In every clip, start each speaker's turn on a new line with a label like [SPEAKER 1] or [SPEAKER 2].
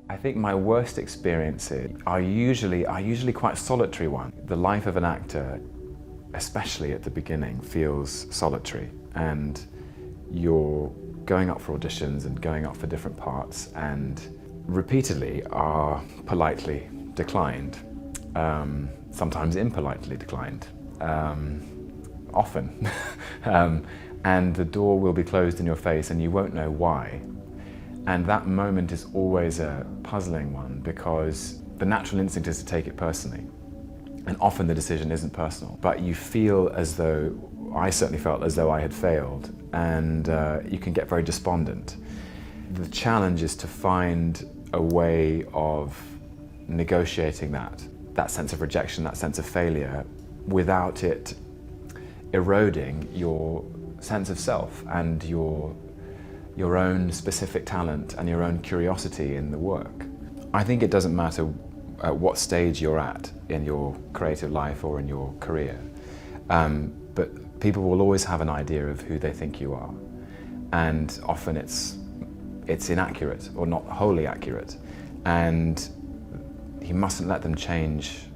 [SPEAKER 1] I think my worst experiences are usually quite solitary ones. The life of an actor, especially at the beginning, feels solitary, and you're going up for auditions and going up for different parts and repeatedly are politely declined, sometimes impolitely declined, often. And the door will be closed in your face and you won't know why. And that moment is always a puzzling one, because the natural instinct is to take it personally. And often the decision isn't personal, but you feel as though, I certainly felt as though I had failed, and you can get very despondent. The challenge is to find a way of negotiating that sense of rejection, that sense of failure, without it eroding your sense of self and your own specific talent and your own curiosity in the work. I think it doesn't matter at what stage you're at in your creative life or in your career, but people will always have an idea of who they think you are, and often it's inaccurate or not wholly accurate, and you mustn't let them change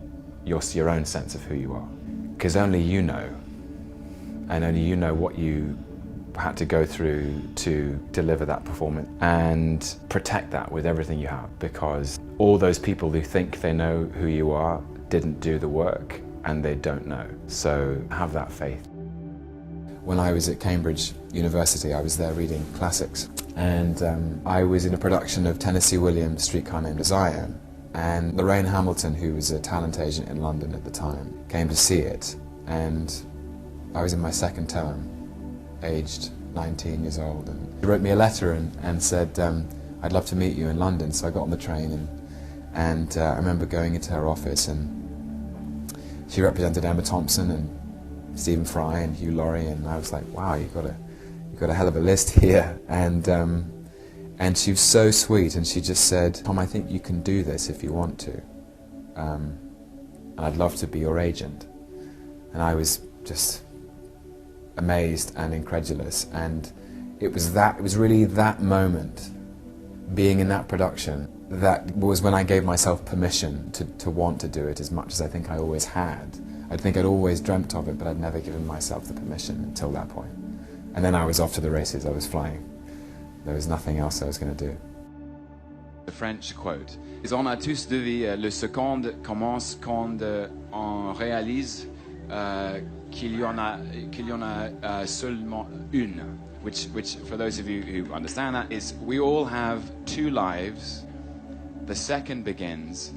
[SPEAKER 1] your own sense of who you are, because only you know, and only you know what you had to go through to deliver that performance, and protect that with everything you have, because all those people who think they know who you are didn't do the work and they don't know. So have that faith. When I was at Cambridge University, I was there reading classics, and I was in a production of Tennessee Williams' Streetcar Named Desire, and Lorraine Hamilton, who was a talent agent in London at the time, came to see it, and I was in my second term, aged 19 years old, and she wrote me a letter and said, I'd love to meet you in London. So I got on the train, and I remember going into her office, and she represented Emma Thompson and Stephen Fry and Hugh Laurie, and I was like, wow, you've got a hell of a list here. And she was so sweet, and she just said, Tom, I think you can do this if you want to, and I'd love to be your agent. And I was just amazed and incredulous, and it was really that moment, being in that production, that was when I gave myself permission to want to do it as much as I think I always had. I think I'd always dreamt of it, but I'd never given myself the permission until that point. And then I was off to the races, I was flying. There was nothing else I was going to do.
[SPEAKER 2] The French quote is, on a tous de vie, le seconde commence quand on réalise qu'il y en a seulement une, which for those of you who understand that, is we all have two lives. The second begins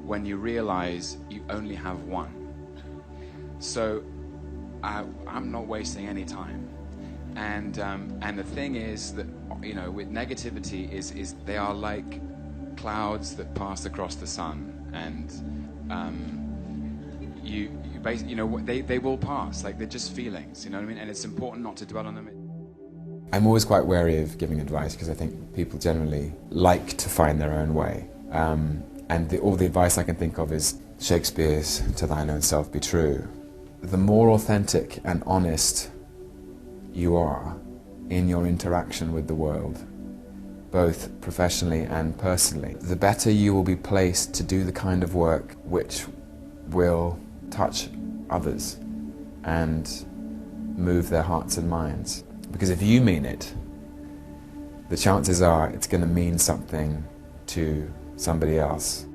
[SPEAKER 2] when you realize you only have one. So I'm not wasting any time, and the thing is that, you know, with negativity is they are like clouds that pass across the sun, and you basically, you know, they will pass, like they're just feelings, you know what I mean? And it's important not to dwell on them.
[SPEAKER 1] I'm always quite wary of giving advice, because I think people generally like to find their own way. And all the advice I can think of is Shakespeare's "To thine own self be true." The more authentic and honest you are in your interaction with the world, both professionally and personally, the better you will be placed to do the kind of work which will touch others and move their hearts and minds. Because if you mean it, the chances are it's going to mean something to somebody else.